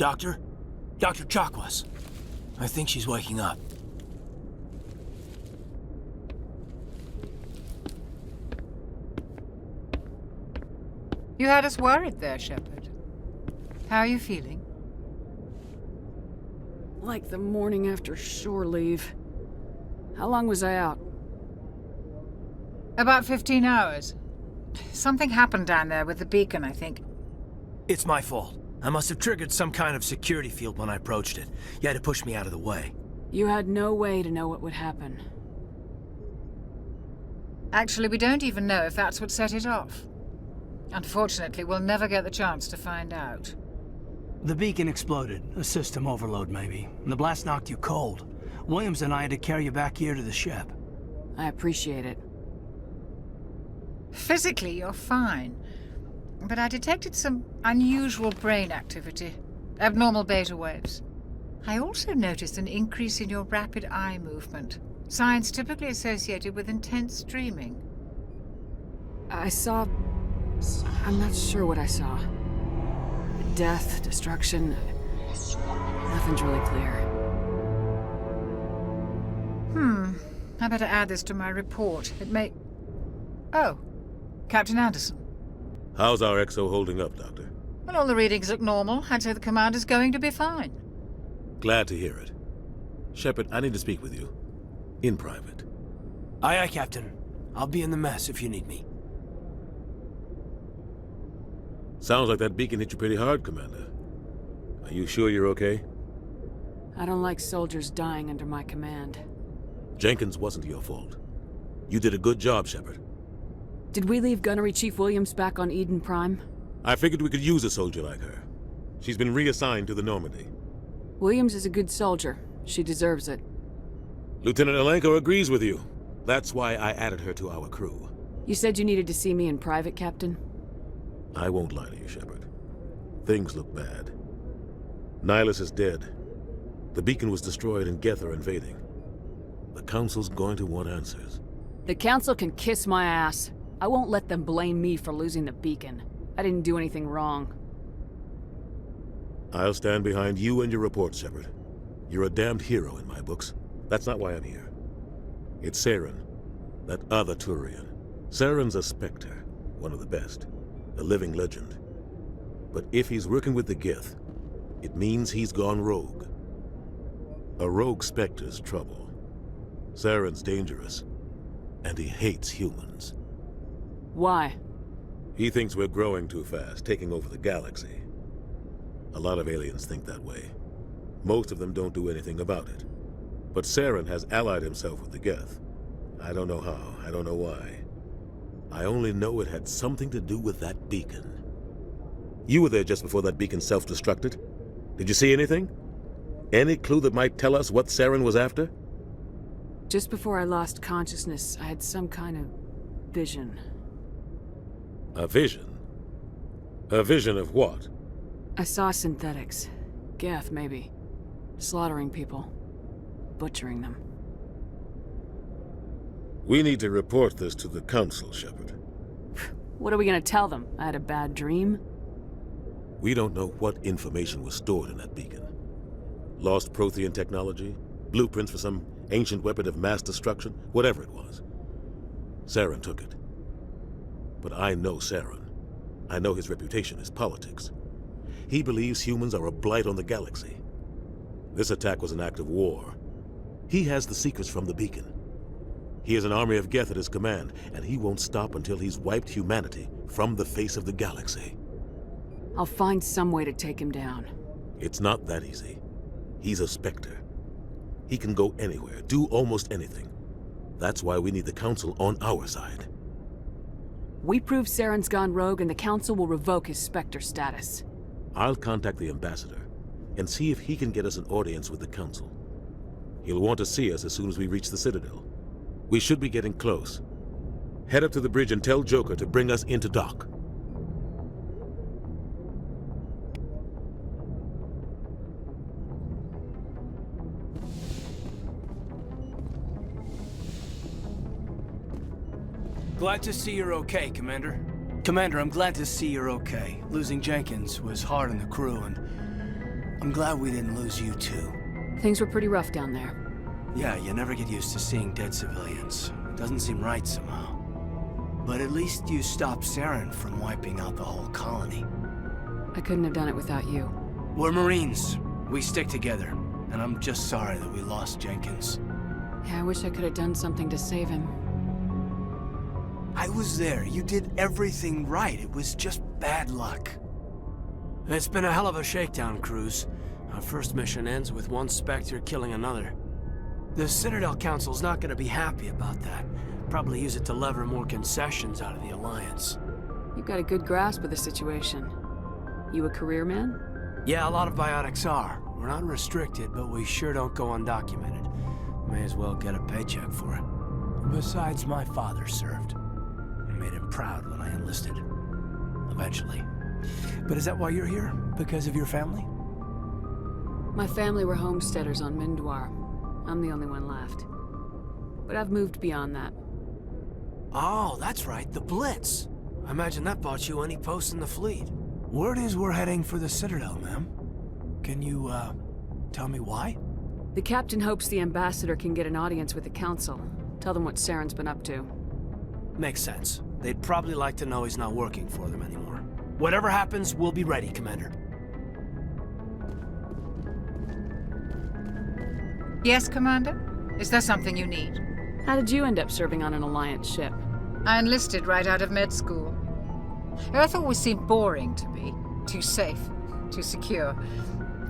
Doctor? Dr. Chakwas. I think she's waking up. You had us worried there, Shepard. How are you feeling? Like the morning after shore leave. How long was I out? About 15 hours. Something happened down there with the beacon, I think. It's my fault. I must have triggered some kind of security field when I approached it. You had to push me out of the way. You had no way to know what would happen. Actually, we don't even know if that's what set it off. Unfortunately, we'll never get the chance to find out. The beacon exploded. A system overload, maybe. And the blast knocked you cold. Williams and I had to carry you back here to the ship. I appreciate it. Physically, you're fine. But I detected some unusual brain activity. Abnormal beta waves. I also noticed an increase in your rapid eye movement. Signs typically associated with intense dreaming. I saw... I'm not sure what I saw. Death, destruction... Nothing's really clear. I better add this to my report. It may... Oh, Captain Anderson. How's our XO holding up, Doctor? Well, all the readings look normal. I'd say the commander's going to be fine. Glad to hear it. Shepard, I need to speak with you. In private. Aye, aye, Captain. I'll be in the mess if you need me. Sounds like that beacon hit you pretty hard, Commander. Are you sure you're okay? I don't like soldiers dying under my command. Jenkins wasn't your fault. You did a good job, Shepard. Did we leave Gunnery Chief Williams back on Eden Prime? I figured we could use a soldier like her. She's been reassigned to the Normandy. Williams is a good soldier. She deserves it. Lieutenant Alenko agrees with you. That's why I added her to our crew. You said you needed to see me in private, Captain? I won't lie to you, Shepard. Things look bad. Nihilus is dead. The beacon was destroyed and Geth are invading. The Council's going to want answers. The Council can kiss my ass. I won't let them blame me for losing the beacon. I didn't do anything wrong. I'll stand behind you and your report, Shepard. You're a damned hero in my books. That's not why I'm here. It's Saren, that other Turian. Saren's a Spectre, one of the best, a living legend. But if he's working with the Geth, it means he's gone rogue. A rogue Spectre's trouble. Saren's dangerous, and he hates humans. Why? He thinks we're growing too fast, taking over the galaxy. A lot of aliens think that way. Most of them don't do anything about it. But Saren has allied himself with the Geth. I don't know how, I don't know why. I only know it had something to do with that beacon. You were there just before that beacon self-destructed. Did you see anything? Any clue that might tell us what Saren was after? Just before I lost consciousness, I had some kind of vision. A vision? A vision of what? I saw synthetics. Geth, maybe. Slaughtering people. Butchering them. We need to report this to the Council, Shepard. What are we gonna tell them? I had a bad dream? We don't know what information was stored in that beacon. Lost Prothean technology? Blueprints for some ancient weapon of mass destruction? Whatever it was. Saren took it. But I know Saren. I know his reputation is politics. He believes humans are a blight on the galaxy. This attack was an act of war. He has the secrets from the beacon. He has an army of Geth at his command, and he won't stop until he's wiped humanity from the face of the galaxy. I'll find some way to take him down. It's not that easy. He's a Spectre. He can go anywhere, do almost anything. That's why we need the Council on our side. We prove Saren's gone rogue and the Council will revoke his Spectre status. I'll contact the Ambassador and see if he can get us an audience with the Council. He'll want to see us as soon as we reach the Citadel. We should be getting close. Head up to the bridge and tell Joker to bring us into dock. Glad to see you're okay, Commander. Commander, I'm glad to see you're okay. Losing Jenkins was hard on the crew, and I'm glad we didn't lose you too. Things were pretty rough down there. Yeah, you never get used to seeing dead civilians. It doesn't seem right somehow. But at least you stopped Saren from wiping out the whole colony. I couldn't have done it without you. We're Marines. We stick together. And I'm just sorry that we lost Jenkins. Yeah, I wish I could have done something to save him. I was there. You did everything right. It was just bad luck. It's been a hell of a shakedown, Cruz. Our first mission ends with one Spectre killing another. The Citadel Council's not gonna be happy about that. Probably use it to lever more concessions out of the Alliance. You've got a good grasp of the situation. You a career man? Yeah, a lot of biotics are. We're not restricted, but we sure don't go undocumented. May as well get a paycheck for it. Besides, my father served. I made him proud when I enlisted. Eventually. But is that why you're here? Because of your family? My family were homesteaders on Mindwar. I'm the only one left. But I've moved beyond that. Oh, that's right, the Blitz. I imagine that bought you any post in the fleet. Word is we're heading for the Citadel, ma'am. Can you, tell me why? The captain hopes the ambassador can get an audience with the council. Tell them what Saren's been up to. Makes sense. They'd probably like to know he's not working for them anymore. Whatever happens, we'll be ready, Commander. Yes, Commander? Is there something you need? How did you end up serving on an Alliance ship? I enlisted right out of med school. Earth always seemed boring to me. Too safe, too secure.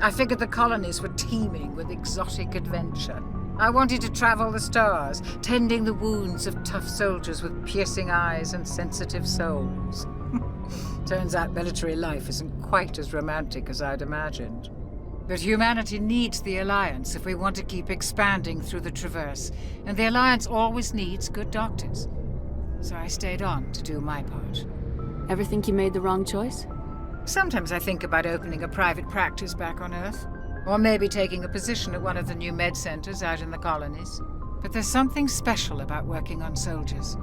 I figured the colonies were teeming with exotic adventure. I wanted to travel the stars, tending the wounds of tough soldiers with piercing eyes and sensitive souls. Turns out military life isn't quite as romantic as I'd imagined. But humanity needs the Alliance if we want to keep expanding through the Traverse, and the Alliance always needs good doctors. So I stayed on to do my part. Ever think you made the wrong choice? Sometimes I think about opening a private practice back on Earth, or maybe taking a position at one of the new med centers out in the colonies. But there's something special about working on soldiers.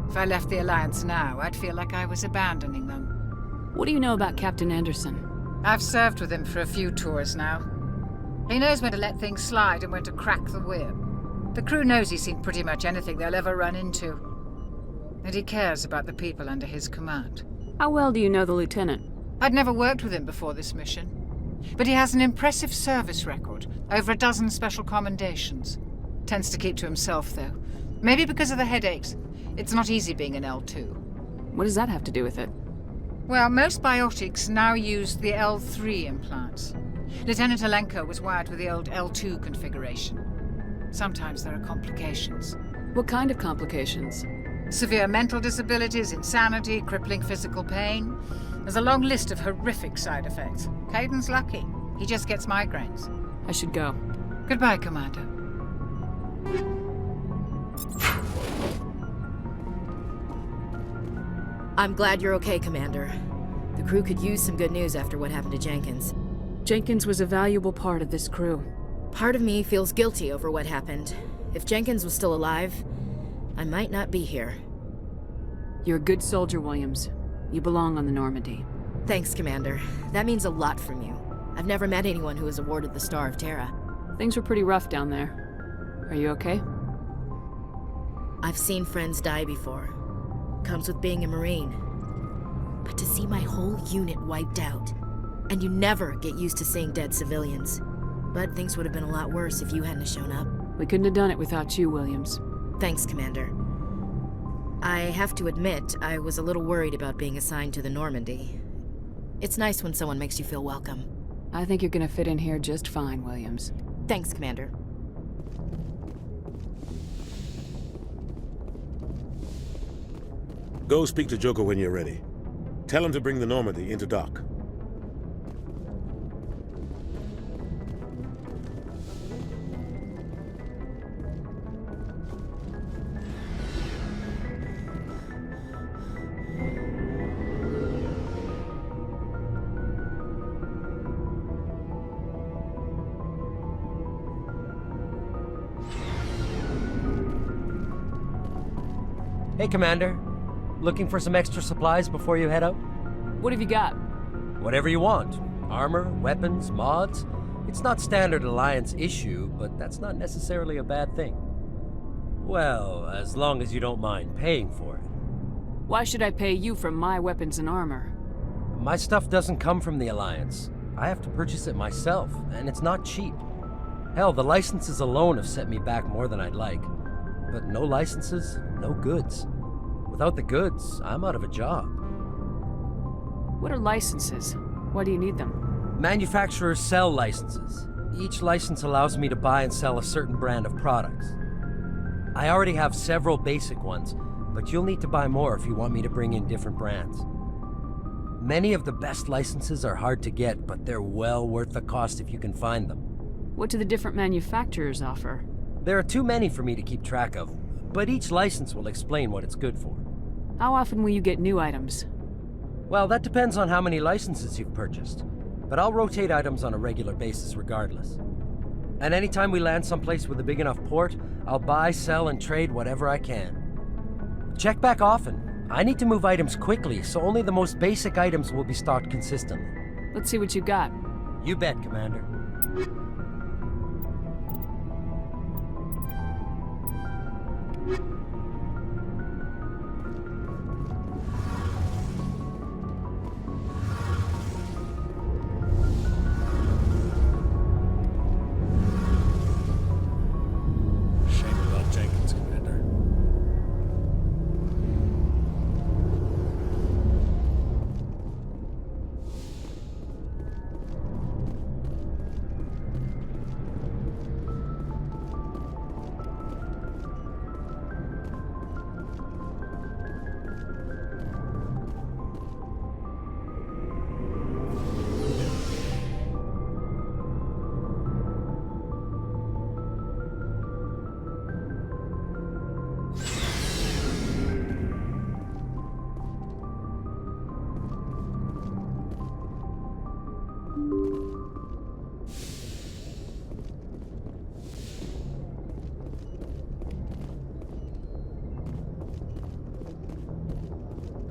If I left the Alliance now, I'd feel like I was abandoning them. What do you know about Captain Anderson? I've served with him for a few tours now. He knows when to let things slide and when to crack the whip. The crew knows he's seen pretty much anything they'll ever run into. And he cares about the people under his command. How well do you know the lieutenant? I'd never worked with him before this mission. But he has an impressive service record, over a dozen special commendations. Tends to keep to himself, though. Maybe because of the headaches. It's not easy being an L2. What does that have to do with it? Well, most biotics now use the L3 implants. Lieutenant Alenko was wired with the old L2 configuration. Sometimes there are complications. What kind of complications? Severe mental disabilities, insanity, crippling physical pain. There's a long list of horrific side effects. Caden's lucky. He just gets migraines. I should go. Goodbye, Commander. I'm glad you're okay, Commander. The crew could use some good news after what happened to Jenkins. Jenkins was a valuable part of this crew. Part of me feels guilty over what happened. If Jenkins was still alive, I might not be here. You're a good soldier, Williams. You belong on the Normandy. Thanks, Commander. That means a lot from you. I've never met anyone who was awarded the Star of Terra. Things were pretty rough down there. Are you okay? I've seen friends die before. Comes with being a Marine. But to see my whole unit wiped out, and you never get used to seeing dead civilians. But things would have been a lot worse if you hadn't shown up. We couldn't have done it without you, Williams. Thanks, Commander. I have to admit, I was a little worried about being assigned to the Normandy. It's nice when someone makes you feel welcome. I think you're gonna fit in here just fine, Williams. Thanks, Commander. Go speak to Joker when you're ready. Tell him to bring the Normandy into dock. Hey, Commander. Looking for some extra supplies before you head out? What have you got? Whatever you want. Armor, weapons, mods. It's not standard Alliance issue, but that's not necessarily a bad thing. Well, as long as you don't mind paying for it. Why should I pay you for my weapons and armor? My stuff doesn't come from the Alliance. I have to purchase it myself, and it's not cheap. Hell, the licenses alone have set me back more than I'd like. But no licenses, no goods. Without the goods, I'm out of a job. What are licenses? Why do you need them? Manufacturers sell licenses. Each license allows me to buy and sell a certain brand of products. I already have several basic ones, but you'll need to buy more if you want me to bring in different brands. Many of the best licenses are hard to get, but they're well worth the cost if you can find them. What do the different manufacturers offer? There are too many for me to keep track of, but each license will explain what it's good for. How often will you get new items? Well, that depends on how many licenses you've purchased, but I'll rotate items on a regular basis regardless. And anytime we land someplace with a big enough port, I'll buy, sell, and trade whatever I can. Check back often. I need to move items quickly, so only the most basic items will be stocked consistently. Let's see what you got. You bet, Commander.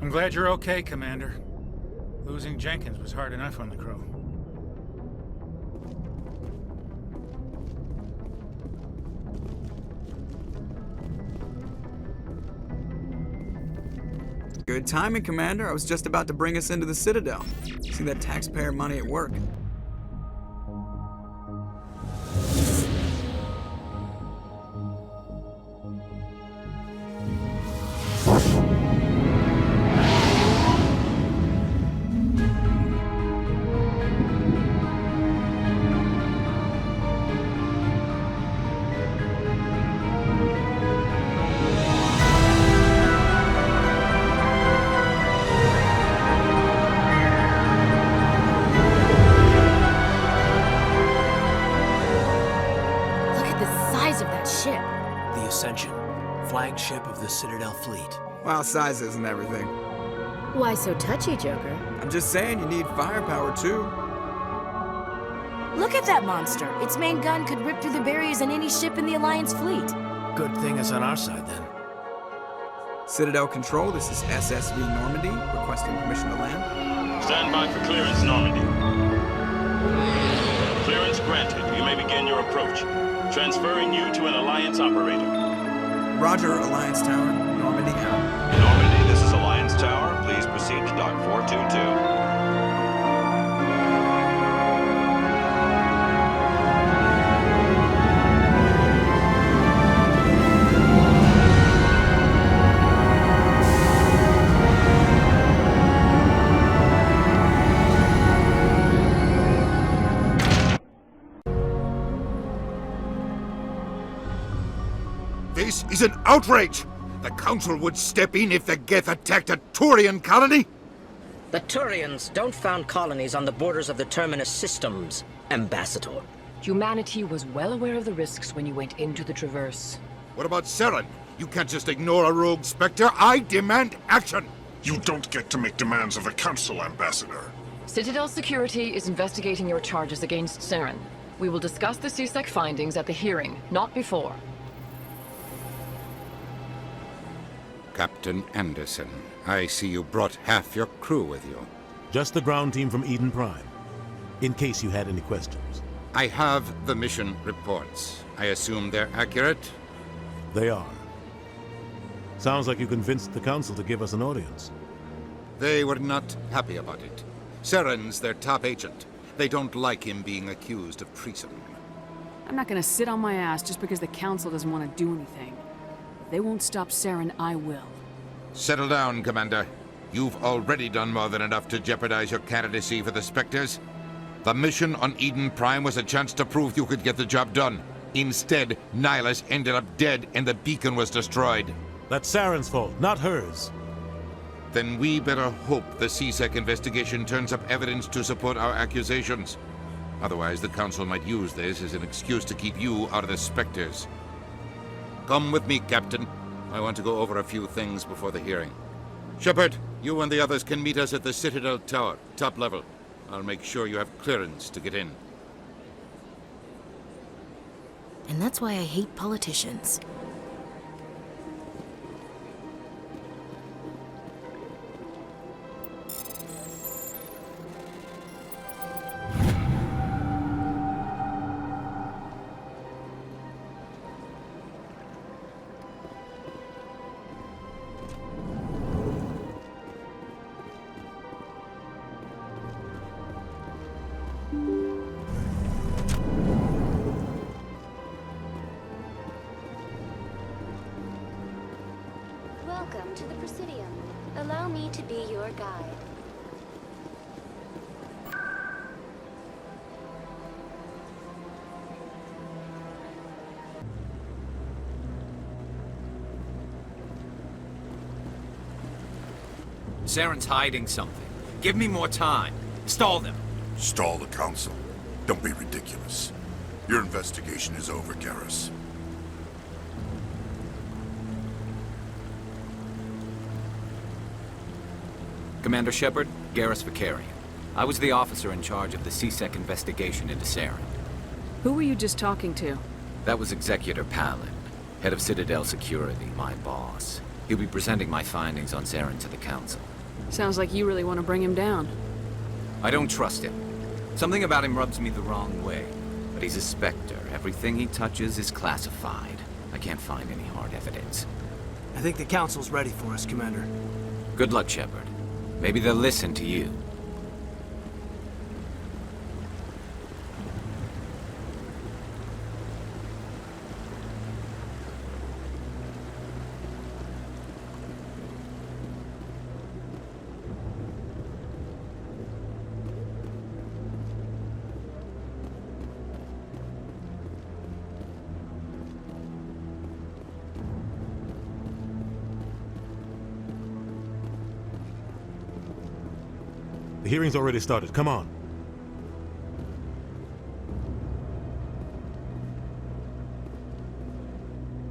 I'm glad you're okay, Commander. Losing Jenkins was hard enough on the crew. Good timing, Commander. I was just about to bring us into the Citadel. See that taxpayer money at work. Flagship of the Citadel fleet. Well, size isn't everything. Why so touchy, Joker? I'm just saying you need firepower, too. Look at that monster. Its main gun could rip through the barriers in any ship in the Alliance fleet. Good thing it's on our side, then. Citadel Control, this is SSV Normandy, requesting permission to land. Stand by for clearance, Normandy. Clearance granted. You may begin your approach. Transferring you to an Alliance operator. Roger, Alliance Tower. Normandy out. Normandy, this is Alliance Tower. Please proceed to Dock 422. This is an outrage! The Council would step in if the Geth attacked a Turian colony! The Turians don't found colonies on the borders of the Terminus systems, Ambassador. Humanity was well aware of the risks when you went into the Traverse. What about Saren? You can't just ignore a rogue Spectre. I demand action! You don't get to make demands of the Council, Ambassador. Citadel Security is investigating your charges against Saren. We will discuss the CSEC findings at the hearing, not before. Captain Anderson, I see you brought half your crew with you. Just the ground team from Eden Prime. in case you had any questions. I have the mission reports. I assume they're accurate? They are. Sounds like you convinced the Council to give us an audience. They were not happy about it. Saren's their top agent. They don't like him being accused of treason. I'm not gonna sit on my ass just because the Council doesn't want to do anything. If they won't stop Saren, I will. Settle down, Commander. You've already done more than enough to jeopardize your candidacy for the Specters. The mission on Eden Prime was a chance to prove you could get the job done. Instead, Nihilus ended up dead and the beacon was destroyed. That's Saren's fault, not hers. Then we better hope the CSEC investigation turns up evidence to support our accusations. Otherwise, the Council might use this as an excuse to keep you out of the Specters. Come with me, Captain. I want to go over a few things before the hearing. Shepard, you and the others can meet us at the Citadel Tower, top level. I'll make sure you have clearance to get in. And that's why I hate politicians. Welcome to the Presidium. Allow me to be your guide. Saren's hiding something. Give me more time. Stall them. Stall the Council? Don't be ridiculous. Your investigation is over, Garrus. Commander Shepard, Garrus Vicarian. I was the officer in charge of the CSEC investigation into Saren. Who were you just talking to? That was Executor Palin, head of Citadel Security, my boss. He'll be presenting my findings on Saren to the Council. Sounds like you really want to bring him down. I don't trust him. Something about him rubs me the wrong way. But he's a Spectre. Everything he touches is classified. I can't find any hard evidence. I think the Council's ready for us, Commander. Good luck, Shepard. Maybe they'll listen to you. The hearing's already started. Come on.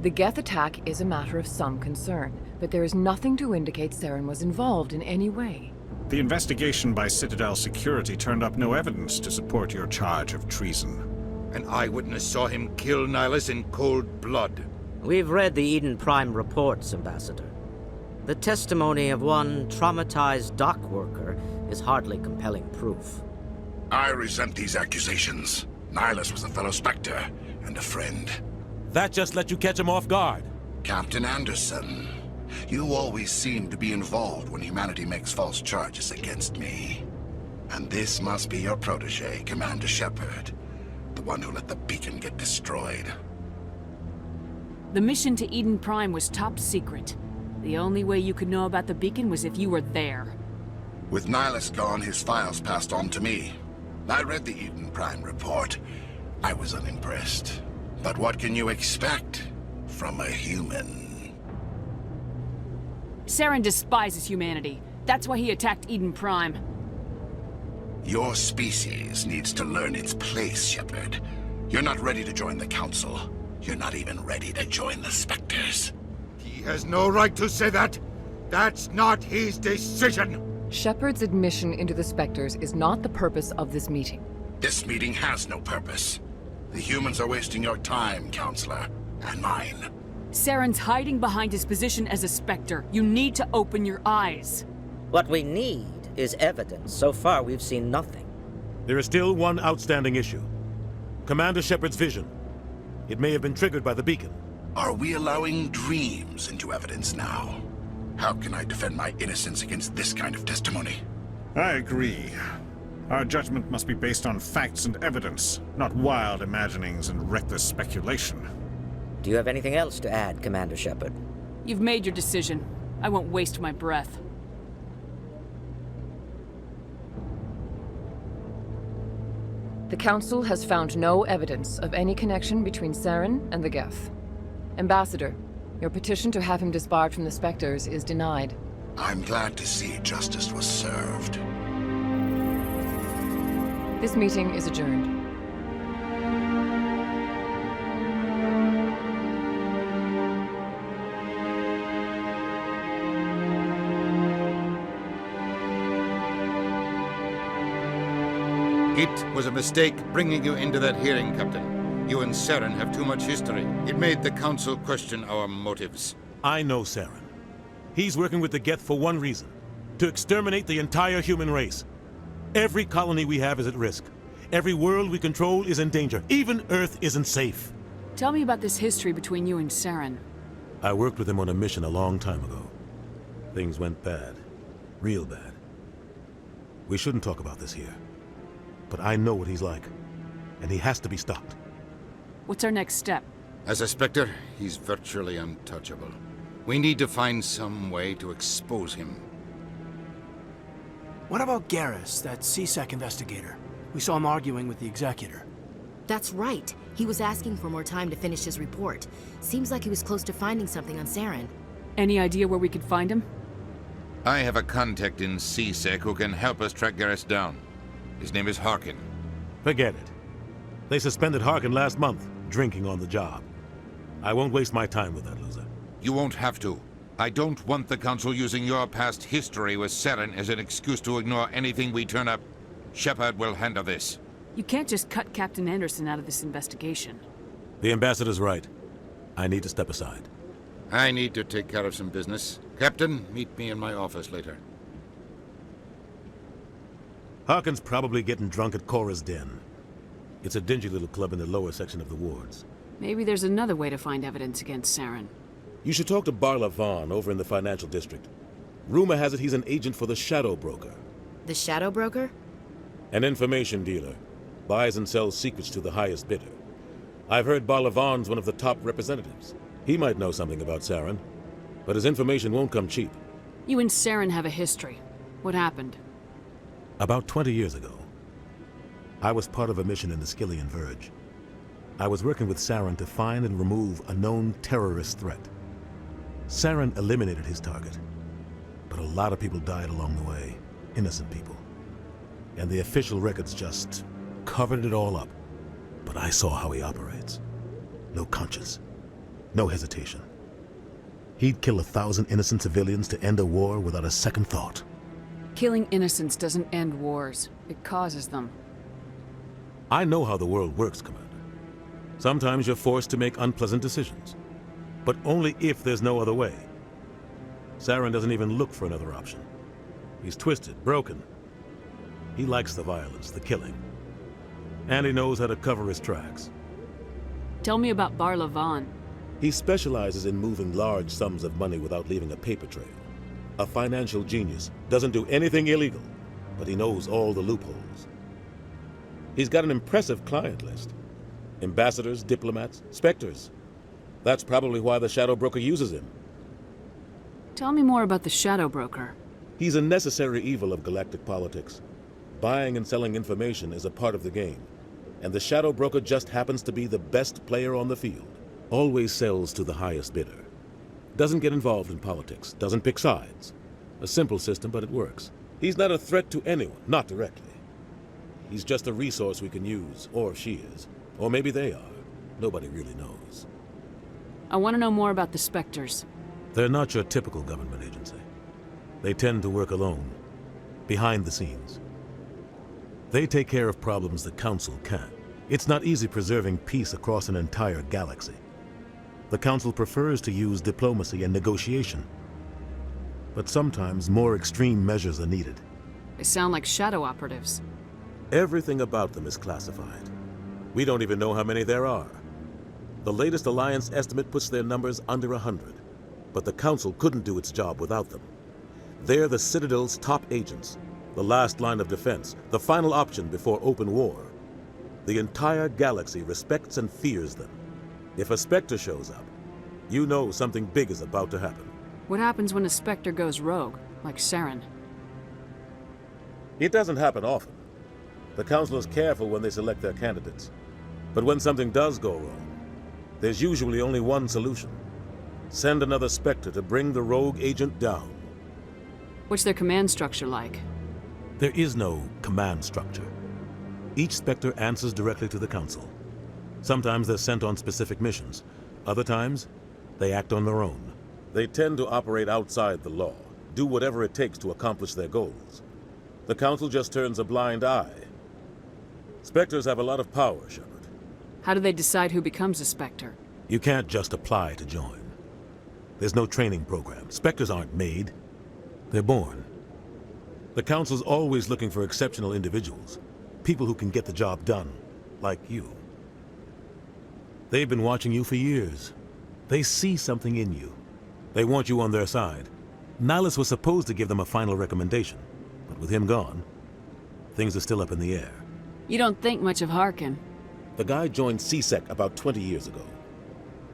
The Geth attack is a matter of some concern, but there is nothing to indicate Saren was involved in any way. The investigation by Citadel Security turned up no evidence to support your charge of treason. An eyewitness saw him kill Nihilus in cold blood. We've read the Eden Prime reports, Ambassador. The testimony of one traumatized dock worker is hardly compelling proof. I resent these accusations. Nihilus was a fellow Spectre and a friend. That just let you catch him off guard. Captain Anderson, you always seem to be involved when humanity makes false charges against me. And this must be your protege, Commander Shepard, the one who let the beacon get destroyed. The mission to Eden Prime was top secret. The only way you could know about the beacon was if you were there. With Nihilus gone, his files passed on to me. I read the Eden Prime report. I was unimpressed. But what can you expect from a human? Saren despises humanity. That's why he attacked Eden Prime. Your species needs to learn its place, Shepard. You're not ready to join the Council. You're not even ready to join the Specters. He has no right to say that. That's not his decision. Shepard's admission into the Specters is not the purpose of this meeting. This meeting has no purpose. The humans are wasting your time, Counselor, and mine. Saren's hiding behind his position as a Spectre. You need to open your eyes. What we need is evidence. So far, we've seen nothing. There is still one outstanding issue. Commander Shepard's vision. It may have been triggered by the beacon. Are we allowing dreams into evidence now? How can I defend my innocence against this kind of testimony? I agree. Our judgment must be based on facts and evidence, not wild imaginings and reckless speculation. Do you have anything else to add, Commander Shepard? You've made your decision. I won't waste my breath. The Council has found no evidence of any connection between Saren and the Geth. Ambassador, your petition to have him disbarred from the Specters is denied. I'm glad to see justice was served. This meeting is adjourned. It was a mistake bringing you into that hearing, Captain. You and Saren have too much history. It made the Council question our motives. I know Saren. He's working with the Geth for one reason. To exterminate the entire human race. Every colony we have is at risk. Every world we control is in danger. Even Earth isn't safe. Tell me about this history between you and Saren. I worked with him on a mission a long time ago. Things went bad. Real bad. We shouldn't talk about this here. But I know what he's like. And he has to be stopped. What's our next step? As a Spectre, he's virtually untouchable. We need to find some way to expose him. What about Garrus, that CSEC investigator? We saw him arguing with the Executor. That's right. He was asking for more time to finish his report. Seems like he was close to finding something on Saren. Any idea where we could find him? I have a contact in CSEC who can help us track Garrus down. His name is Harkin. Forget it. They suspended Harkin last month, drinking on the job. I won't waste my time with that loser. You won't have to. I don't want the Council using your past history with Saren as an excuse to ignore anything we turn up. Shepard will handle this. You can't just cut Captain Anderson out of this investigation. The Ambassador's right. I need to step aside. I need to take care of some business. Captain, meet me in my office later. Harkin's probably getting drunk at Cora's Den. It's a dingy little club in the lower section of the wards. Maybe there's another way to find evidence against Saren. You should talk to Barla Vaughn over in the financial district. Rumor has it he's an agent for the Shadow Broker. The Shadow Broker? An information dealer. Buys and sells secrets to the highest bidder. I've heard Barla Vaughn's one of the top representatives. He might know something about Saren, but his information won't come cheap. You and Saren have a history. What happened? About 20 years ago, I was part of a mission in the Skillian Verge. I was working with Saren to find and remove a known terrorist threat. Saren eliminated his target, but a lot of people died along the way, innocent people. And the official records just covered it all up. But I saw how he operates. No conscience, no hesitation. He'd kill 1,000 innocent civilians to end a war without a second thought. Killing innocents doesn't end wars. It causes them. I know how the world works, Commander. Sometimes you're forced to make unpleasant decisions, but only if there's no other way. Saren doesn't even look for another option. He's twisted, broken. He likes the violence, the killing. And he knows how to cover his tracks. Tell me about Barla Vaughn. He specializes in moving large sums of money without leaving a paper trail. A financial genius, doesn't do anything illegal, but he knows all the loopholes. He's got an impressive client list. Ambassadors, diplomats, Specters. That's probably why the Shadow Broker uses him. Tell me more about the Shadow Broker. He's a necessary evil of galactic politics. Buying and selling information is a part of the game, and the Shadow Broker just happens to be the best player on the field. Always sells to the highest bidder. Doesn't get involved in politics, doesn't pick sides. A simple system, but it works. He's not a threat to anyone, not directly. He's just a resource we can use, or she is. Or maybe they are. Nobody really knows. I want to know more about the Specters. They're not your typical government agency. They tend to work alone, behind the scenes. They take care of problems the Council can't. It's not easy preserving peace across an entire galaxy. The Council prefers to use diplomacy and negotiation. But sometimes more extreme measures are needed. They sound like shadow operatives. Everything about them is classified. We don't even know how many there are. The latest Alliance estimate puts their numbers under 100, but the Council couldn't do its job without them. They're the Citadel's top agents, the last line of defense, the final option before open war. The entire galaxy respects and fears them. If a Spectre shows up, you know something big is about to happen. What happens when a Spectre goes rogue, like Saren? It doesn't happen often. The Council is careful when they select their candidates. But when something does go wrong, there's usually only one solution. Send another Spectre to bring the rogue agent down. What's their command structure like? There is no command structure. Each Spectre answers directly to the Council. Sometimes they're sent on specific missions. Other times, they act on their own. They tend to operate outside the law, do whatever it takes to accomplish their goals. The Council just turns a blind eye. Spectres have a lot of power, Shepard. How do they decide who becomes a Spectre? You can't just apply to join. There's no training program. Spectres aren't made. They're born. The Council's always looking for exceptional individuals. People who can get the job done, like you. They've been watching you for years. They see something in you. They want you on their side. Nihilus was supposed to give them a final recommendation, but with him gone, things are still up in the air. You don't think much of Harkin. The guy joined CSEC about 20 years ago.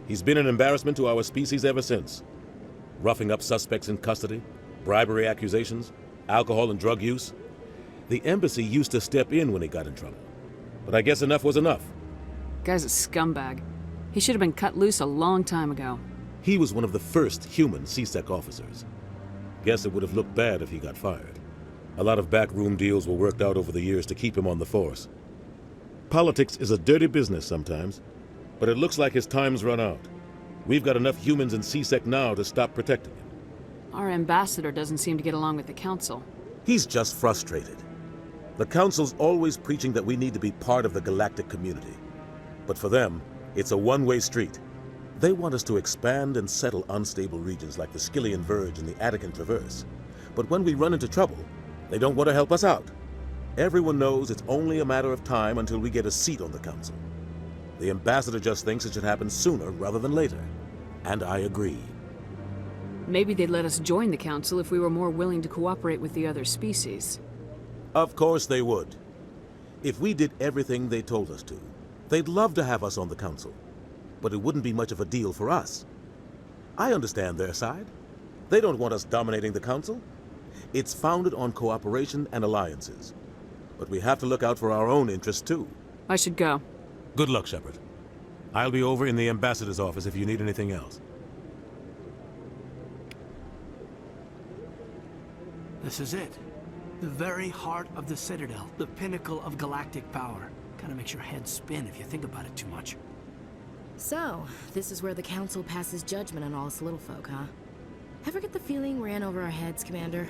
He's been an embarrassment to our species ever since. Roughing up suspects in custody, bribery accusations, alcohol and drug use. The embassy used to step in when he got in trouble. But I guess enough was enough. Guy's a scumbag. He should have been cut loose a long time ago. He was one of the first human CSEC officers. Guess it would have looked bad if he got fired. A lot of backroom deals were worked out over the years to keep him on the force. Politics is a dirty business sometimes, but it looks like his time's run out. We've got enough humans in CSEC now to stop protecting him. Our ambassador doesn't seem to get along with the Council. He's just frustrated. The Council's always preaching that we need to be part of the galactic community. But for them, it's a one-way street. They want us to expand and settle unstable regions like the Skillian Verge and the Attican Traverse. But when we run into trouble, they don't want to help us out. Everyone knows it's only a matter of time until we get a seat on the Council. The ambassador just thinks it should happen sooner rather than later. And I agree. Maybe they'd let us join the Council if we were more willing to cooperate with the other species. Of course they would. If we did everything they told us to, they'd love to have us on the Council. But it wouldn't be much of a deal for us. I understand their side. They don't want us dominating the Council. It's founded on cooperation and alliances. But we have to look out for our own interests, too. I should go. Good luck, Shepard. I'll be over in the ambassador's office if you need anything else. This is it. The very heart of the Citadel. The pinnacle of galactic power. Kinda makes your head spin if you think about it too much. So, this is where the Council passes judgment on all us little folk, huh? Ever get the feeling we're in over our heads, Commander?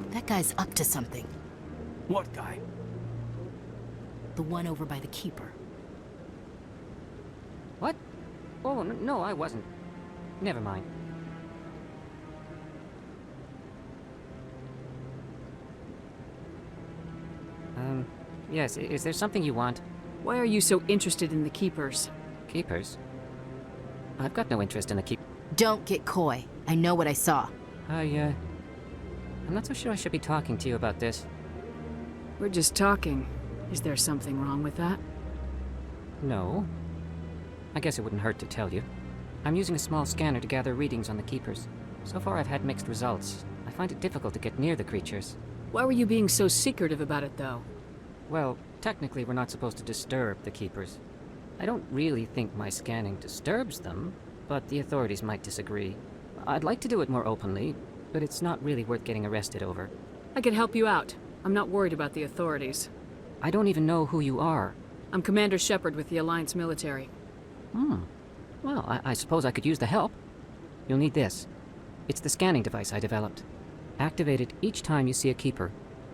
That guy's up to something. What guy? The one over by the Keeper. What? Oh, no, I wasn't. Never mind. Yes, is there something you want? Why are you so interested in the Keepers? Keepers? I've got no interest in the Keep... Don't get coy. I know what I saw. I'm not so sure I should be talking to you about this. We're just talking. Is there something wrong with that? No. I guess it wouldn't hurt to tell you. I'm using a small scanner to gather readings on the Keepers. So far I've had mixed results. I find it difficult to get near the creatures. Why were you being so secretive about it, though? Well, technically we're not supposed to disturb the Keepers. I don't really think my scanning disturbs them, but the authorities might disagree. I'd like to do it more openly, but it's not really worth getting arrested over. I can help you out. I'm not worried about the authorities. I don't even know who you are. I'm Commander Shepard with the Alliance military. Well, I suppose I could use the help. You'll need this. It's the scanning device I developed. Activate it each time you see a Keeper.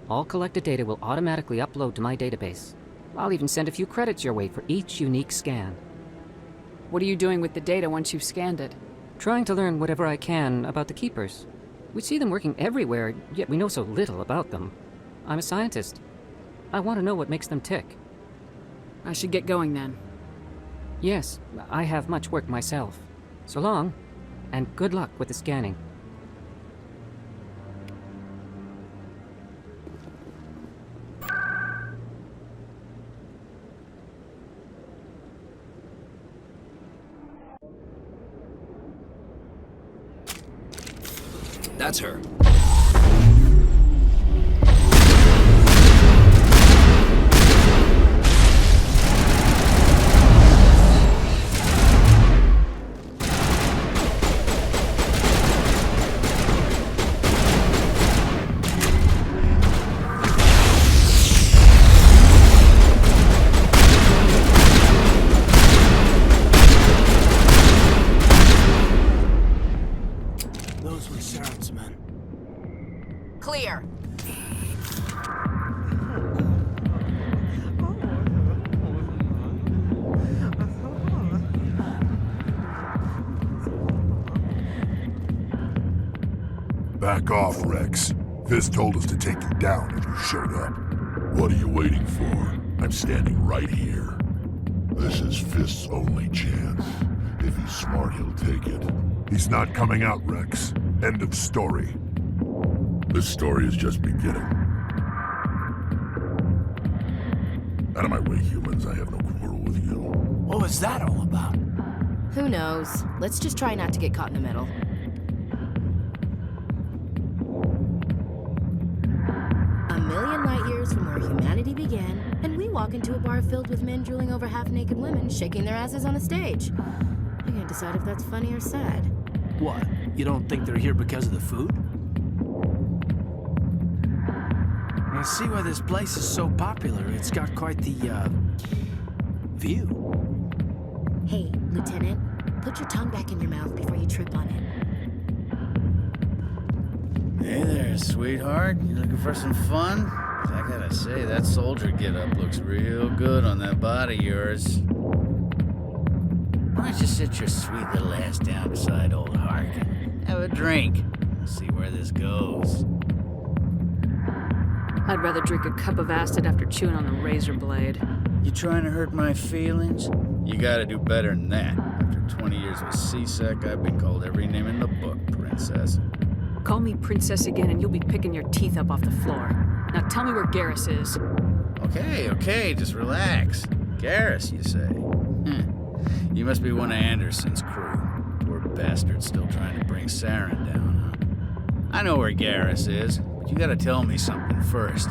All collected data will automatically upload to my database. I'll even send a few credits your way for each unique scan. What are you doing with the data once you've scanned it? Trying to learn whatever I can about the Keepers. We see them working everywhere, yet we know so little about them. I'm a scientist. I want to know what makes them tick. I should get going then. Yes, I have much work myself. So long, and good luck with the scanning. That's her. Those were Saren's men. Clear. Back off, Rex. Fist told us to take you down if you showed up. What are you waiting for? I'm standing right here. This is Fist's only chance. If he's smart, he'll take it. He's not coming out, Rex. End of story. This story is just beginning. Out of my way, humans. I have no quarrel with you. What was that all about? Who knows? Let's just try not to get caught in the middle. A million light years from where humanity began, and we walk into a bar filled with men drooling over half-naked women shaking their asses on a stage. I can't decide if that's funny or sad. What? You don't think they're here because of the food? I see why this place is so popular. It's got quite the, view. Hey, Lieutenant, put your tongue back in your mouth before you trip on it. Hey there, sweetheart. You looking for some fun? 'Cause I gotta say, that soldier get-up looks real good on that body of yours. Why don't you sit your sweet little ass down beside old Harkin? Have a drink. See where this goes. I'd rather drink a cup of acid after chewing on a razor blade. You trying to hurt my feelings? You gotta do better than that. After 20 years with C-Sec, I've been called every name in the book, princess. Call me princess again and you'll be picking your teeth up off the floor. Now tell me where Garrus is. Okay, just relax. Garrus, you say? You must be one of Anderson's crew. Poor bastard still trying to bring Saren down, huh? I know where Garrus is, but you gotta tell me something first.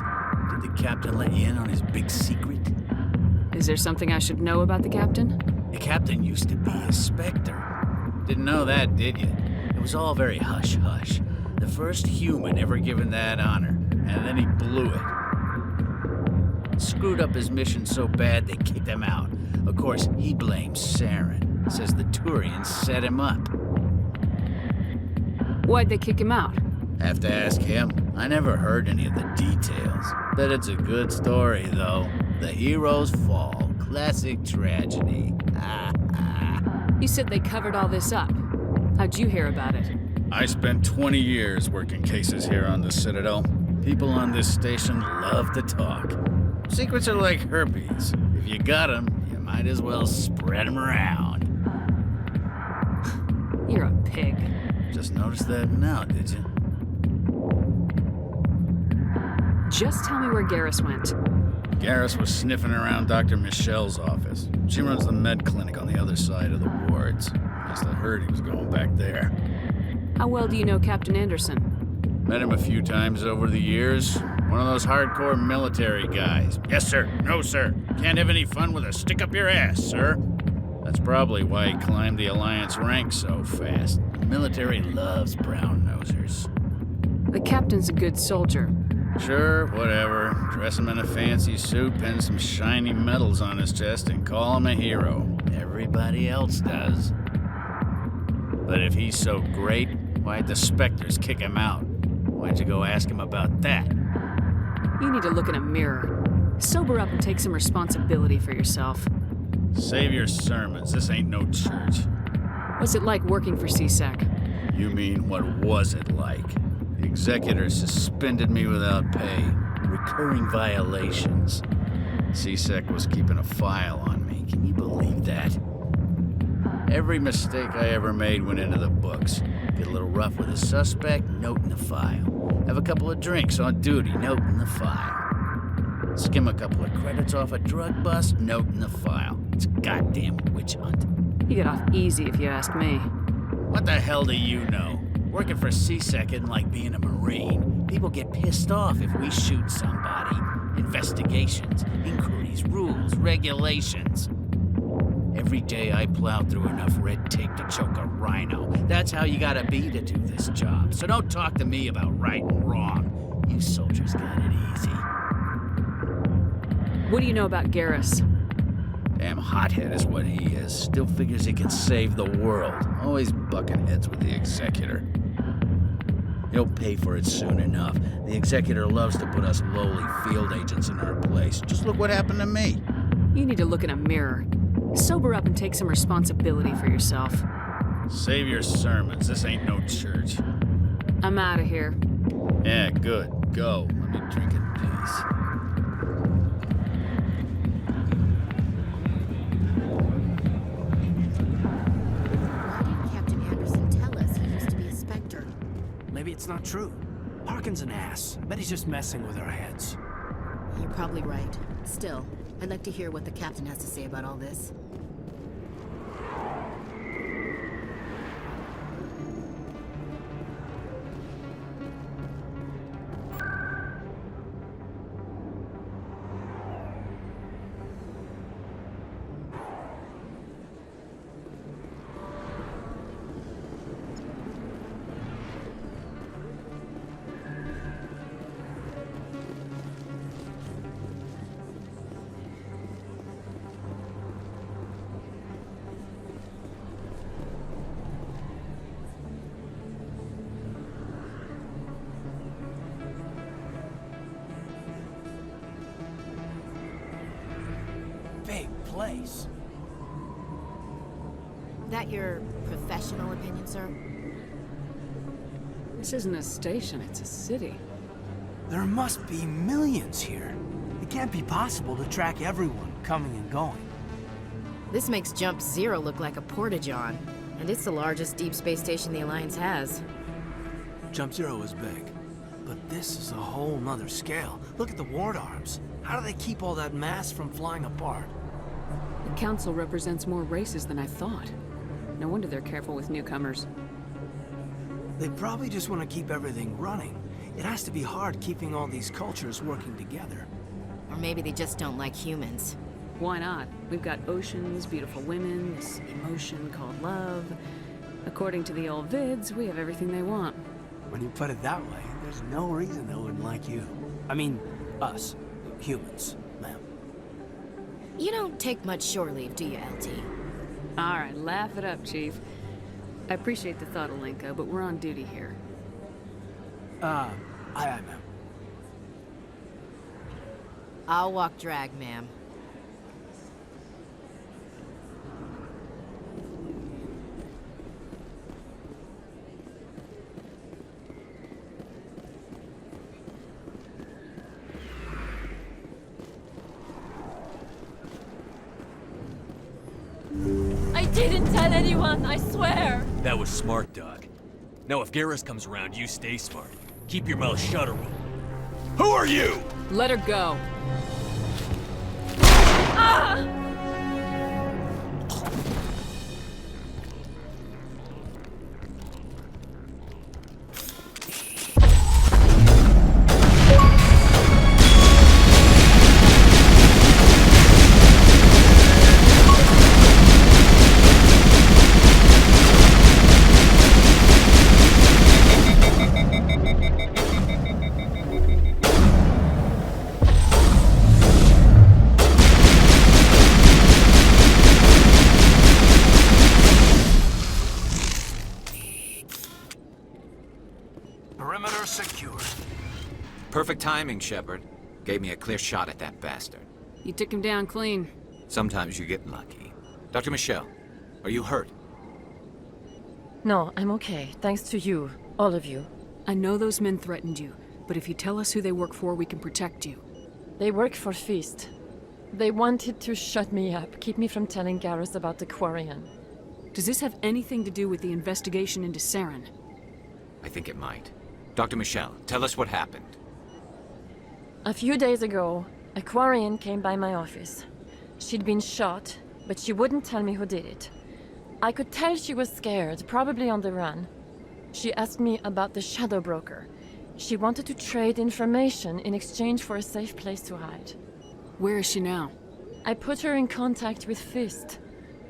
Did the captain let you in on his big secret? Is there something I should know about the captain? The captain used to be a Spectre. Didn't know that, did you? It was all very hush-hush. The first human ever given that honor, and then he blew it. Screwed up his mission so bad they kicked him out. Of course, he blames Saren. Says the Turians set him up. Why'd they kick him out? Have to ask him. I never heard any of the details. Bet it's a good story, though. The heroes fall. Classic tragedy. You said they covered all this up. How'd you hear about it? I spent 20 years working cases here on the Citadel. People on this station love to talk. Secrets are like herpes. If you got them, you might as well spread them around. You're a pig. Just noticed that now, did you? Just tell me where Garrus went. Garrus was sniffing around Dr. Michelle's office. She runs the med clinic on the other side of the wards. Must have heard he was going back there. How well do you know Captain Anderson? Met him a few times over the years. One of those hardcore military guys. Yes, sir. No, sir. Can't have any fun with a stick up your ass, sir. That's probably why he climbed the Alliance ranks so fast. The military loves brown-nosers. The captain's a good soldier. Sure, whatever. Dress him in a fancy suit, pin some shiny medals on his chest, and call him a hero. Everybody else does. But if he's so great, why'd the Specters kick him out? Why'd you go ask him about that? You need to look in a mirror. Sober up and take some responsibility for yourself. Save your sermons. This ain't no church. What's it like working for CSEC? You mean, what was it like? The executor suspended me without pay. Recurring violations. CSEC was keeping a file on me. Can you believe that? Every mistake I ever made went into the books. Get a little rough with a suspect, note in the file. Have a couple of drinks on duty, note in the file. Skim a couple of credits off a drug bust, note in the file. It's a goddamn witch hunt. You get off easy if you ask me. What the hell do you know? Working for CSEC isn't like being a Marine. People get pissed off if we shoot somebody. Investigations, inquiries, rules, regulations. Every day I plow through enough red tape to choke a rhino. That's how you gotta be to do this job. So don't talk to me about right and wrong. You soldiers got it easy. What do you know about Garrus? Damn hothead is what he is. Still figures he can save the world. Always bucking heads with the executor. He'll pay for it soon enough. The executor loves to put us lowly field agents in our place. Just look what happened to me. You need to look in a mirror. Sober up and take some responsibility for yourself. Save your sermons. This ain't no church. I'm out of here. Yeah, good. Go. Let me drink in peace. Maybe it's not true. Harkin's an ass. I bet he's just messing with our heads. You're probably right. Still, I'd like to hear what the captain has to say about all this. Big place. That your professional opinion, sir? This isn't a station, it's a city. There must be millions here. It can't be possible to track everyone coming and going. This makes Jump Zero look like a porta-john, and it's the largest deep space station the Alliance has. Jump Zero is big, but this is a whole nother scale. Look at the ward arms. How do they keep all that mass from flying apart? The Council represents more races than I thought. No wonder they're careful with newcomers. They probably just want to keep everything running. It has to be hard keeping all these cultures working together. Or maybe they just don't like humans. Why not? We've got oceans, beautiful women, this emotion called love. According to the old vids, we have everything they want. When you put it that way, there's no reason they wouldn't like you. I mean, us. Humans, ma'am. You don't take much shore leave, do you, LT? All right, laugh it up, Chief. I appreciate the thought, Alenko, but we're on duty here. Aye, ma'am. I'll walk drag, ma'am. I didn't tell anyone, I swear! That was smart, Doc. Now if Garrus comes around, you stay smart. Keep your mouth shut, Aurora. Who are you? Let her go. Ah! Perimeter secure. Perfect timing, Shepard. Gave me a clear shot at that bastard. You took him down clean. Sometimes you get lucky. Dr. Michelle, are you hurt? No, I'm okay. Thanks to you. All of you. I know those men threatened you, but if you tell us who they work for, we can protect you. They work for Feast. They wanted to shut me up, keep me from telling Garrus about the Quarian. Does this have anything to do with the investigation into Saren? I think it might. Dr. Michelle, tell us what happened. A few days ago, a Quarian came by my office. She'd been shot, but she wouldn't tell me who did it. I could tell she was scared, probably on the run. She asked me about the Shadow Broker. She wanted to trade information in exchange for a safe place to hide. Where is she now? I put her in contact with Fist.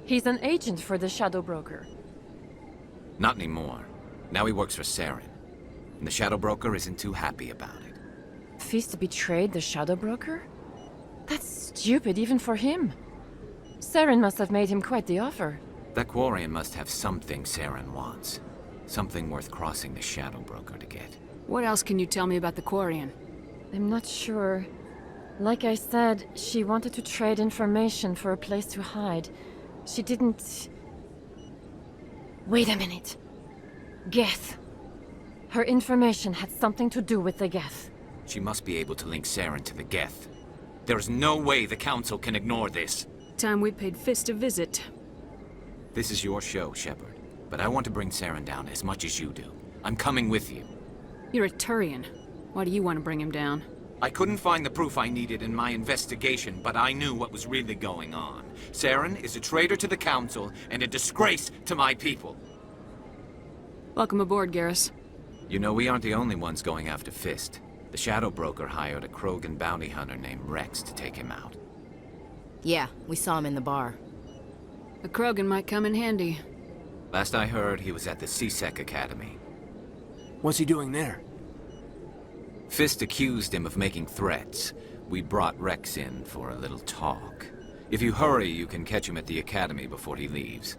He's an agent for the Shadow Broker. Not anymore. Now he works for Saren. And the Shadow Broker isn't too happy about it. Fist betrayed the Shadow Broker? That's stupid even for him. Saren must have made him quite the offer. That Quarian must have something Saren wants. Something worth crossing the Shadow Broker to get. What else can you tell me about the Quarian? I'm not sure. Like I said, she wanted to trade information for a place to hide. She didn't... Wait a minute. Geth. Her information had something to do with the Geth. She must be able to link Saren to the Geth. There is no way the Council can ignore this. Time we paid Fist a visit. This is your show, Shepard. But I want to bring Saren down as much as you do. I'm coming with you. You're a Turian. Why do you want to bring him down? I couldn't find the proof I needed in my investigation, but I knew what was really going on. Saren is a traitor to the Council and a disgrace to my people. Welcome aboard, Garrus. You know, we aren't the only ones going after Fist. The Shadow Broker hired a Krogan bounty hunter named Rex to take him out. Yeah, we saw him in the bar. A Krogan might come in handy. Last I heard, he was at the CSEC Academy. What's he doing there? Fist accused him of making threats. We brought Rex in for a little talk. If you hurry, you can catch him at the Academy before he leaves.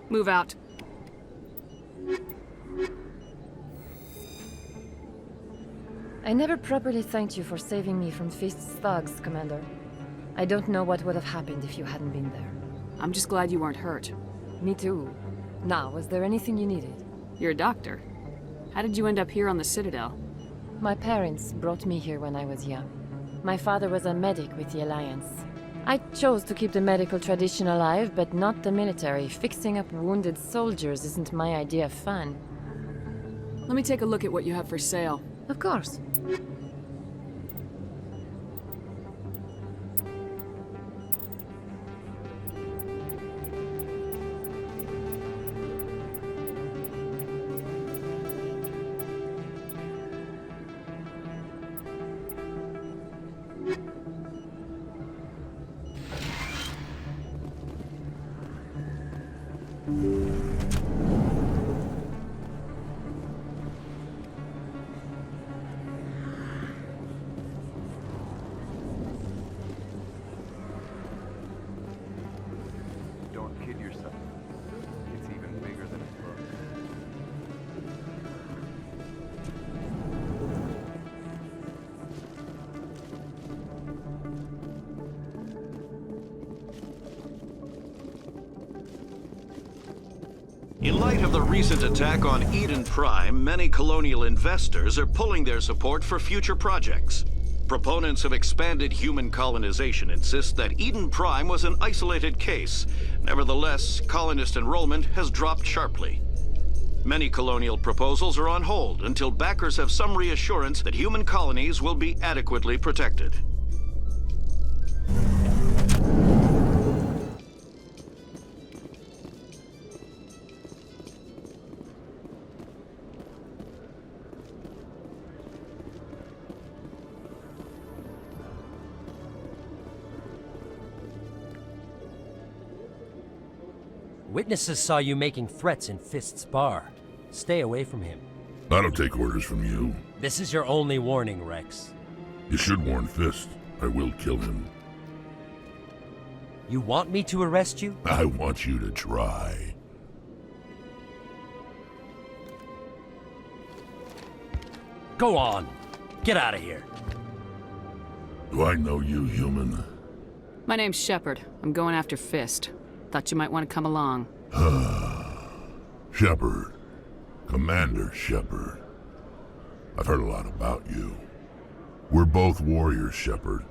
Move out. I never properly thanked you for saving me from Fist's thugs, Commander. I don't know what would have happened if you hadn't been there. I'm just glad you weren't hurt. Me too. Now, was there anything you needed? You're a doctor. How did you end up here on the Citadel? My parents brought me here when I was young. My father was a medic with the Alliance. I chose to keep the medical tradition alive, but not the military. Fixing up wounded soldiers isn't my idea of fun. Let me take a look at what you have for sale. Of course. Don't kid yourself. It's even bigger than it looks. In light of the recent attack on Eden Prime, many colonial investors are pulling their support for future projects. Proponents of expanded human colonization insist that Eden Prime was an isolated case. Nevertheless, colonist enrollment has dropped sharply. Many colonial proposals are on hold until backers have some reassurance that human colonies will be adequately protected. Witnesses saw you making threats in Fist's bar. Stay away from him. I don't take orders from you. This is your only warning, Rex. You should warn Fist. I will kill him. You want me to arrest you? I want you to try. Go on. Get out of here. Do I know you, human? My name's Shepard. I'm going after Fist. Thought you might want to come along. Shepard. Commander Shepard. I've heard a lot about you. We're both warriors, Shepard.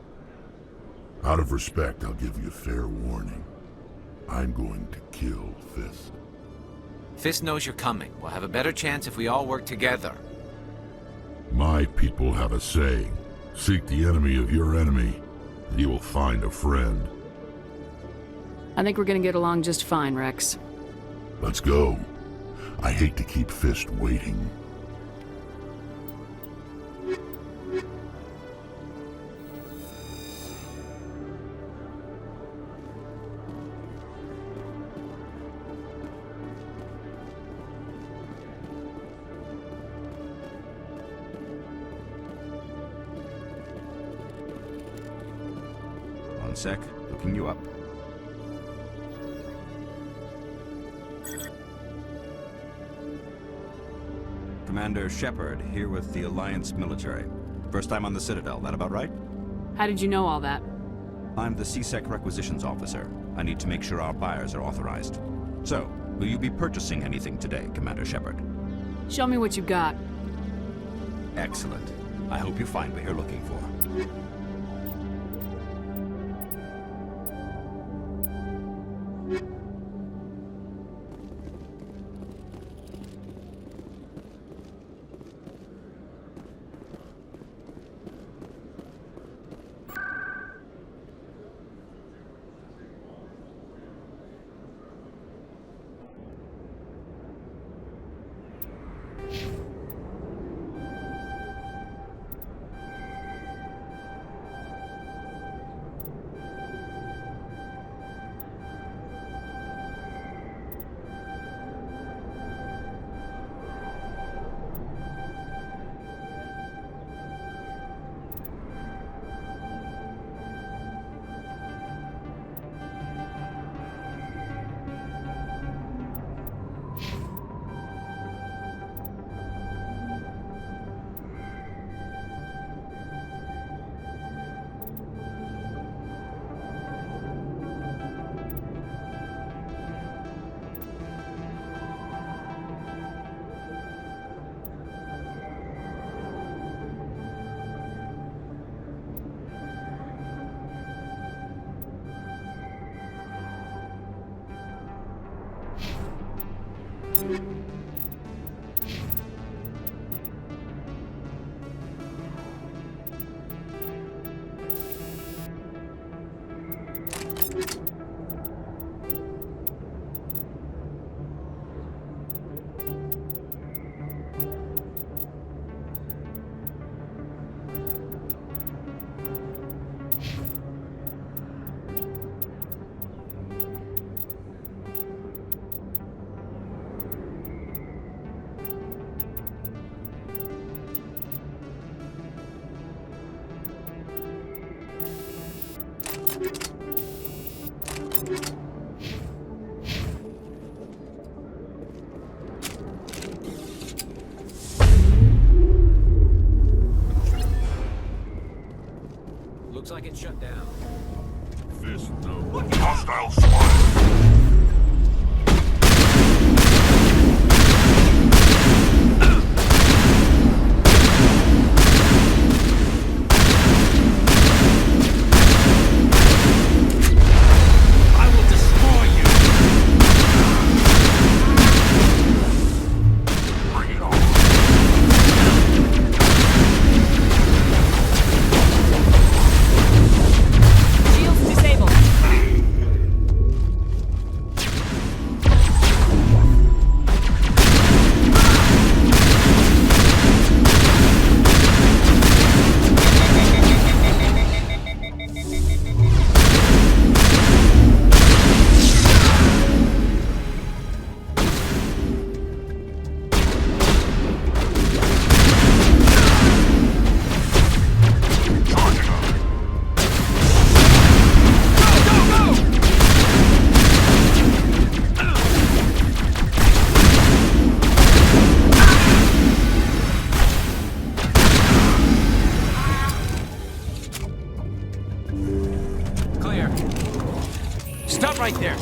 Out of respect, I'll give you fair warning. I'm going to kill Fist. Fist knows you're coming. We'll have a better chance if we all work together. My people have a saying. Seek the enemy of your enemy, and you will find a friend. I think we're gonna get along just fine, Rex. Let's go. I hate to keep Fist waiting. One sec, looking you up. Commander Shepard, here with the Alliance military. First time on the Citadel, that about right? How did you know all that? I'm the CSEC requisitions officer. I need to make sure our buyers are authorized. So, will you be purchasing anything today, Commander Shepard? Show me what you got. Excellent. I hope you find what you're looking for.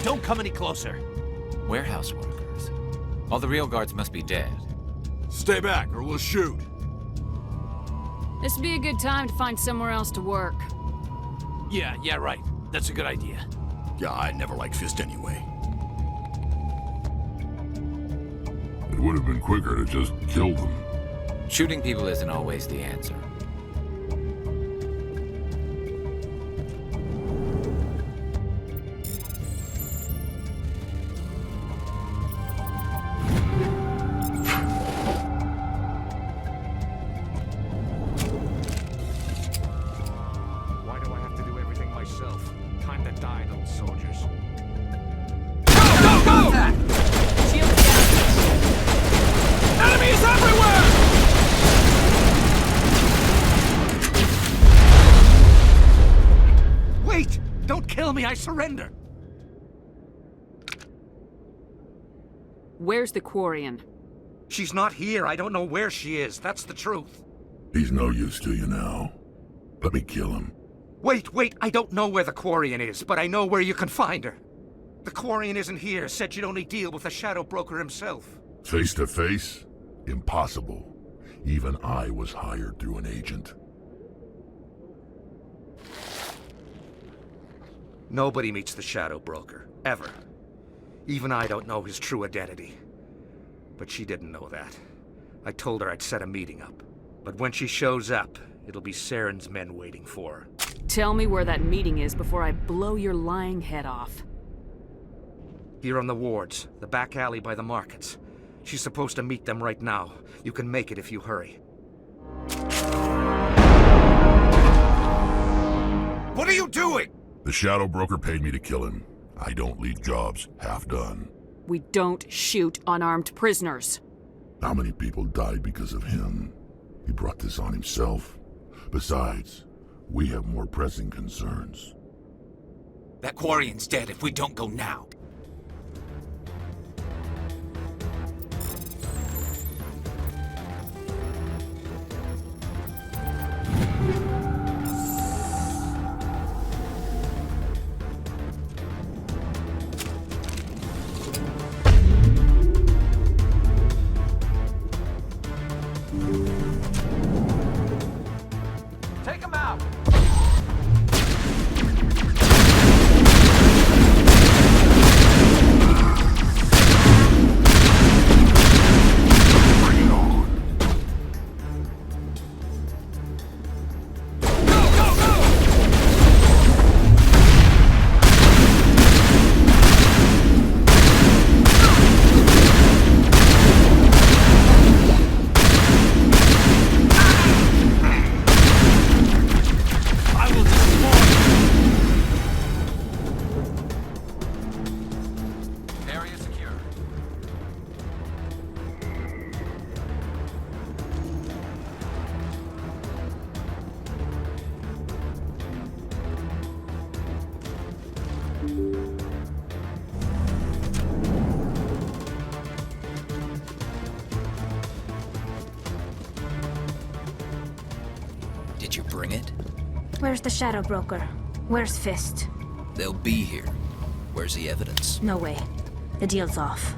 Don't come any closer. Warehouse workers. All the real guards must be dead. Stay back, or we'll shoot. This would be a good time to find somewhere else to work. Yeah, right. That's a good idea. Yeah, I never liked Fist anyway. It would have been quicker to just kill them. Shooting people isn't always the answer. Why do I have to do everything myself? Time to die, little soldiers. Go! Enemies everywhere! Wait! Don't kill me, I surrender! Where's the Quarian? She's not here. I don't know where she is. That's the truth. He's no use to you now. Let me kill him. Wait! I don't know where the Quarian is, but I know where you can find her. The Quarian isn't here. Said you'd only deal with the Shadow Broker himself. Face to face? Impossible. Even I was hired through an agent. Nobody meets the Shadow Broker. Ever. Even I don't know his true identity. But she didn't know that. I told her I'd set a meeting up. But when she shows up, it'll be Saren's men waiting for her. Tell me where that meeting is before I blow your lying head off. Here on the wards, the back alley by the markets. She's supposed to meet them right now. You can make it if you hurry. What are you doing? The Shadow Broker paid me to kill him. I don't leave jobs half done. We don't shoot unarmed prisoners. How many people died because of him? He brought this on himself. Besides, we have more pressing concerns. That Quarian's dead if we don't go now. Take him out! Did you bring it? Where's the Shadow Broker? Where's Fist? They'll be here. Where's the evidence? No way. The deal's off.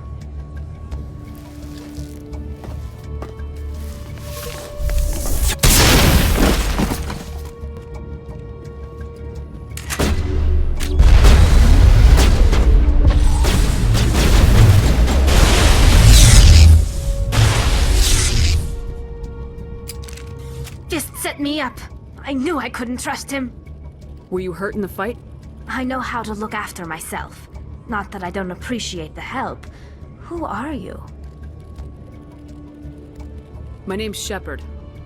Fist set me up. I knew I couldn't trust him. Were you hurt in the fight? I know how to look after myself. Not that I don't appreciate the help. Who are you? My name's Shepard.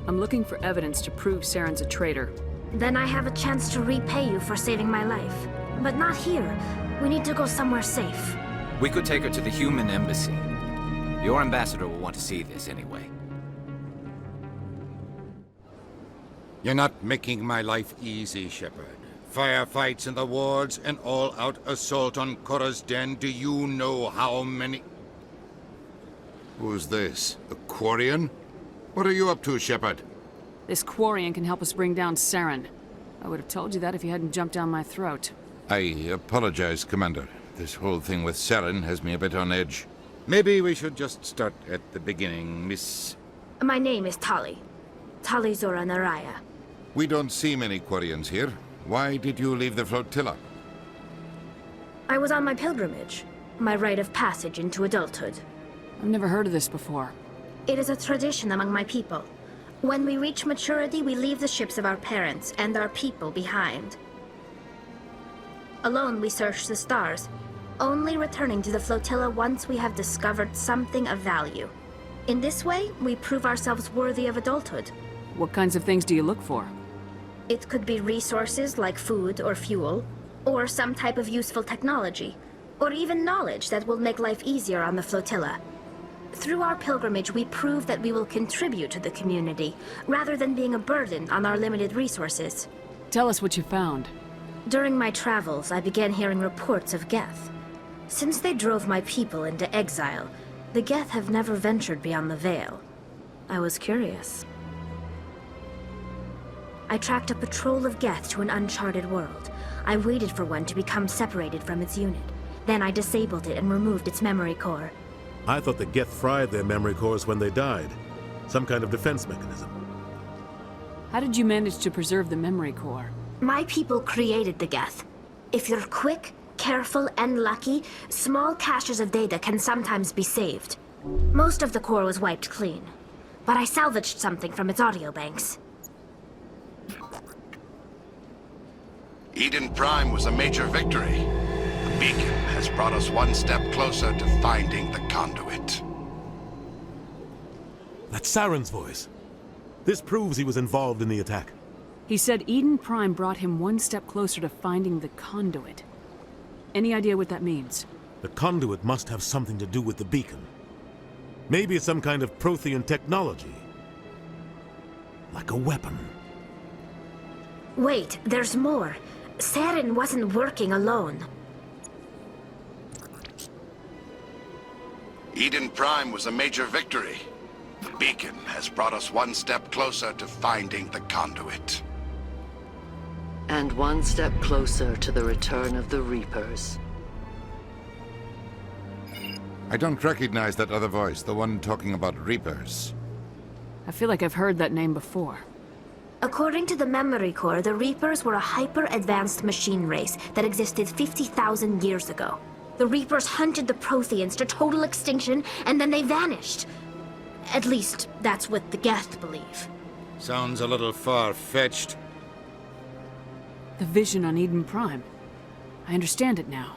I'm looking for evidence to prove Saren's a traitor. Then I have a chance to repay you for saving my life. But not here. We need to go somewhere safe. We could take her to the human embassy. Your ambassador will want to see this anyway. You're not making my life easy, Shepard. Firefights in the wards, an all-out assault on Korra's den. Do you know how many... Who's this? The Quarian? What are you up to, Shepard? This Quarian can help us bring down Saren. I would have told you that if you hadn't jumped down my throat. I apologize, Commander. This whole thing with Saren has me a bit on edge. Maybe we should just start at the beginning, Miss... My name is Tali. Tali Zora Naraya. We don't see many Quarians here. Why did you leave the flotilla? I was on my pilgrimage. My rite of passage into adulthood. I've never heard of this before. It is a tradition among my people. When we reach maturity, we leave the ships of our parents and our people behind. Alone, we search the stars, only returning to the flotilla once we have discovered something of value. In this way, we prove ourselves worthy of adulthood. What kinds of things do you look for? It could be resources like food or fuel, or some type of useful technology, or even knowledge that will make life easier on the flotilla. Through our pilgrimage, we prove that we will contribute to the community, rather than being a burden on our limited resources. Tell us what you found. During my travels, I began hearing reports of Geth. Since they drove my people into exile, the Geth have never ventured beyond the Veil. I was curious. I tracked a patrol of Geth to an uncharted world. I waited for one to become separated from its unit. Then I disabled it and removed its memory core. I thought the Geth fried their memory cores when they died. Some kind of defense mechanism. How did you manage to preserve the memory core? My people created the Geth. If you're quick, careful, and lucky, small caches of data can sometimes be saved. Most of the core was wiped clean, but I salvaged something from its audio banks. Eden Prime was a major victory. The beacon has brought us one step closer to finding the conduit. That's Saren's voice. This proves he was involved in the attack. He said Eden Prime brought him one step closer to finding the conduit. Any idea what that means? The conduit must have something to do with the beacon. Maybe it's some kind of Prothean technology. Like a weapon. Wait, there's more. Saren wasn't working alone. Eden Prime was a major victory. The beacon has brought us one step closer to finding the conduit. And one step closer to the return of the Reapers. I don't recognize that other voice, the one talking about Reapers. I feel like I've heard that name before. According to the memory core, the Reapers were a hyper-advanced machine race that existed 50,000 years ago. The Reapers hunted the Protheans to total extinction, and then they vanished. At least, that's what the Geth believe. Sounds a little far-fetched. The vision on Eden Prime. I understand it now.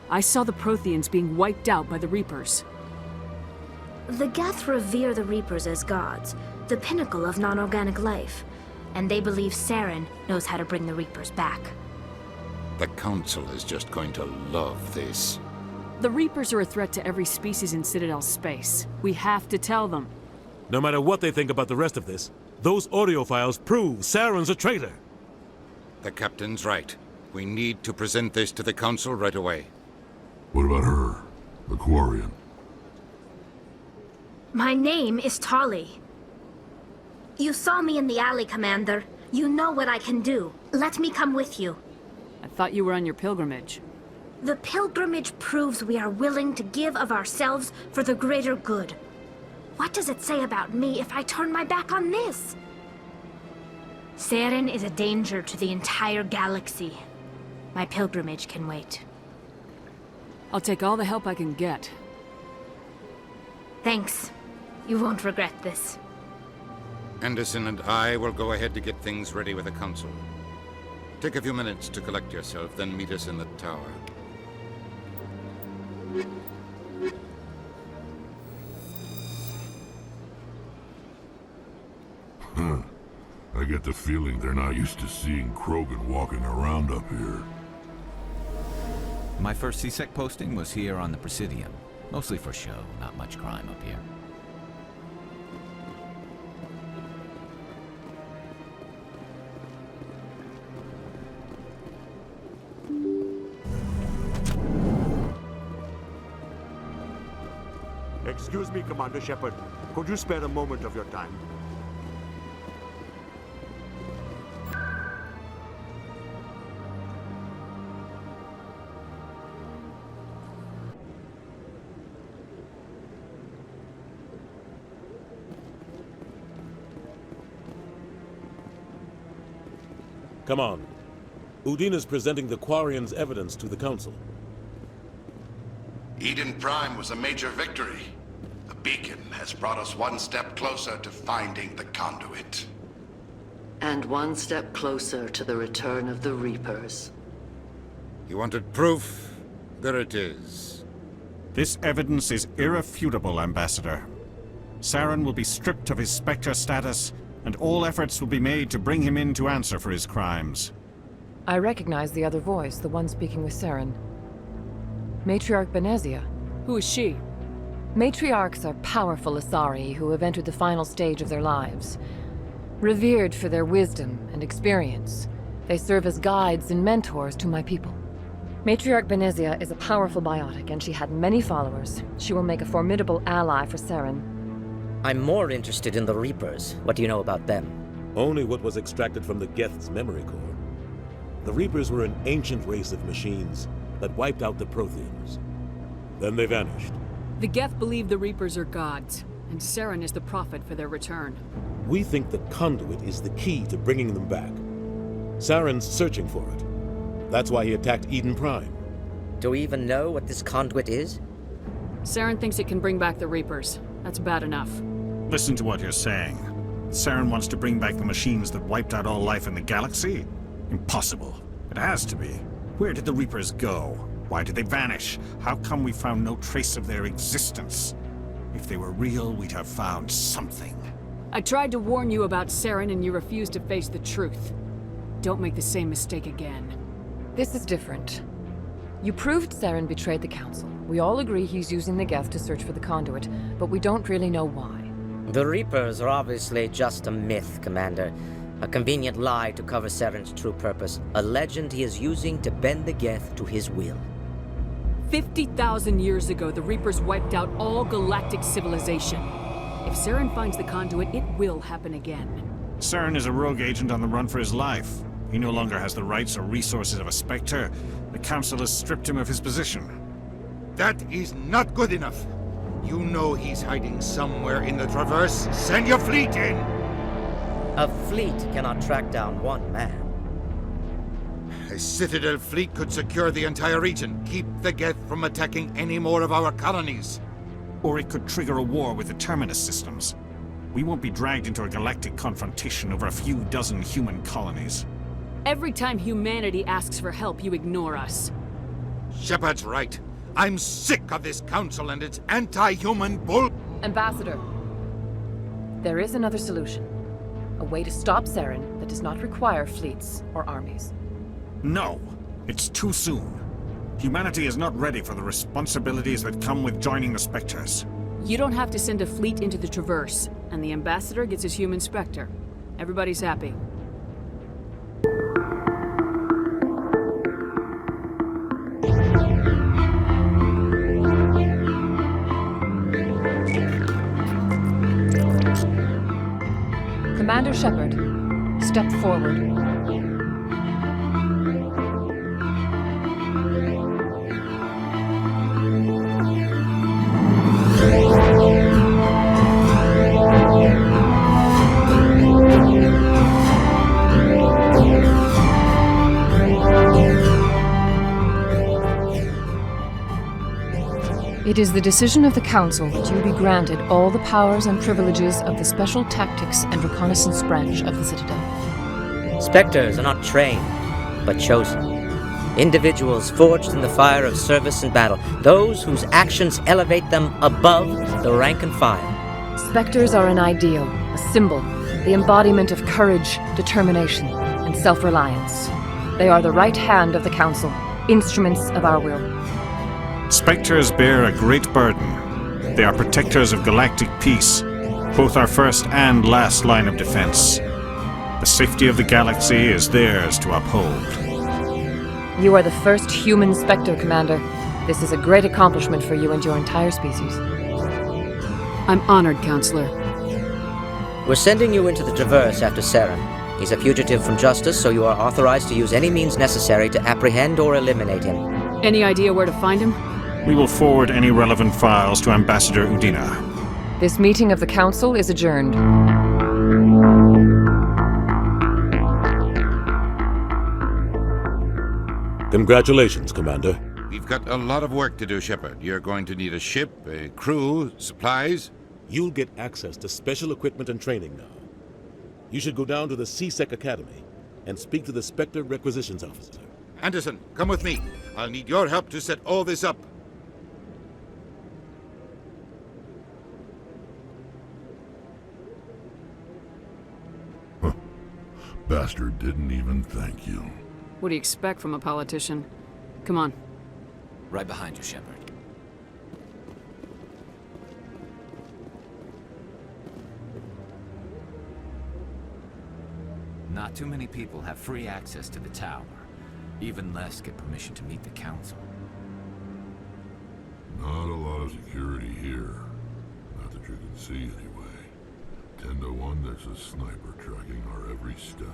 I saw the Protheans being wiped out by the Reapers. The Geth revere the Reapers as gods, the pinnacle of non-organic life. And they believe Saren knows how to bring the Reapers back. The Council is just going to love this. The Reapers are a threat to every species in Citadel space. We have to tell them. No matter what they think about the rest of this, those audio files prove Saren's a traitor. The Captain's right. We need to present this to the Council right away. What about her? The Quarian? My name is Tali. You saw me in the alley, Commander. You know what I can do. Let me come with you. I thought you were on your pilgrimage. The pilgrimage proves we are willing to give of ourselves for the greater good. What does it say about me if I turn my back on this? Saren is a danger to the entire galaxy. My pilgrimage can wait. I'll take all the help I can get. Thanks. You won't regret this. Anderson and I will go ahead to get things ready with the Council. Take a few minutes to collect yourself, then meet us in the tower. Huh. I get the feeling they're not used to seeing Krogan walking around up here. My first C-Sec posting was here on the Presidium. Mostly for show, not much crime up here. Excuse me, Commander Shepard. Could you spare a moment of your time? Come on. Udina's presenting the Quarians' evidence to the Council. Eden Prime was a major victory. The beacon has brought us one step closer to finding the conduit. And one step closer to the return of the Reapers. You wanted proof? There it is. This evidence is irrefutable, Ambassador. Saren will be stripped of his Spectre status, and all efforts will be made to bring him in to answer for his crimes. I recognize the other voice, the one speaking with Saren. Matriarch Benezia. Who is she? Matriarchs are powerful Asari who have entered the final stage of their lives. Revered for their wisdom and experience, they serve as guides and mentors to my people. Matriarch Benezia is a powerful biotic, and she had many followers. She will make a formidable ally for Saren. I'm more interested in the Reapers. What do you know about them? Only what was extracted from the Geth's memory core. The Reapers were an ancient race of machines that wiped out the Protheans. Then they vanished. The Geth believe the Reapers are gods, and Saren is the prophet for their return. We think the conduit is the key to bringing them back. Saren's searching for it. That's why he attacked Eden Prime. Do we even know what this conduit is? Saren thinks it can bring back the Reapers. That's bad enough. Listen to what you're saying. Saren wants to bring back the machines that wiped out all life in the galaxy? Impossible. It has to be. Where did the Reapers go? Why did they vanish? How come we found no trace of their existence? If they were real, we'd have found something. I tried to warn you about Saren, and you refused to face the truth. Don't make the same mistake again. This is different. You proved Saren betrayed the Council. We all agree he's using the Geth to search for the conduit, but we don't really know why. The Reapers are obviously just a myth, Commander. A convenient lie to cover Saren's true purpose. A legend he is using to bend the Geth to his will. 50,000 years ago, the Reapers wiped out all galactic civilization. If Saren finds the conduit, it will happen again. Saren is a rogue agent on the run for his life. He no longer has the rights or resources of a Spectre. The Council has stripped him of his position. That is not good enough. You know he's hiding somewhere in the Traverse. Send your fleet in! A fleet cannot track down one man. A Citadel fleet could secure the entire region, keep the Geth from attacking any more of our colonies. Or it could trigger a war with the Terminus systems. We won't be dragged into a galactic confrontation over a few dozen human colonies. Every time humanity asks for help, you ignore us. Shepard's right. I'm sick of this council and its anti-human bull... Ambassador, there is another solution. A way to stop Saren that does not require fleets or armies. No! It's too soon. Humanity is not ready for the responsibilities that come with joining the Specters. You don't have to send a fleet into the Traverse, and the Ambassador gets his human Spectre. Everybody's happy. Commander Shepard, step forward. It is the decision of the Council that you be granted all the powers and privileges of the Special Tactics and Reconnaissance Branch of the Citadel. Specters are not trained, but chosen. Individuals forged in the fire of service and battle. Those whose actions elevate them above the rank and file. Specters are an ideal, a symbol, the embodiment of courage, determination, and self-reliance. They are the right hand of the Council, instruments of our will. Specters bear a great burden. They are protectors of galactic peace, both our first and last line of defense. The safety of the galaxy is theirs to uphold. You are the first human Spectre, Commander. This is a great accomplishment for you and your entire species. I'm honored, Counselor. We're sending you into the Traverse after Saren. He's a fugitive from justice, so you are authorized to use any means necessary to apprehend or eliminate him. Any idea where to find him? We will forward any relevant files to Ambassador Udina. This meeting of the Council is adjourned. Congratulations, Commander. We've got a lot of work to do, Shepard. You're going to need a ship, a crew, supplies. You'll get access to special equipment and training now. You should go down to the C-Sec Academy and speak to the Spectre Requisitions Officer. Anderson, come with me. I'll need your help to set all this up. Bastard didn't even thank you. What do you expect from a politician? Come on. Right behind you, Shepard. Not too many people have free access to the tower. Even less get permission to meet the council. Not a lot of security here. Not that you can see anyway. 10 to 1, there's a sniper tracking our every step.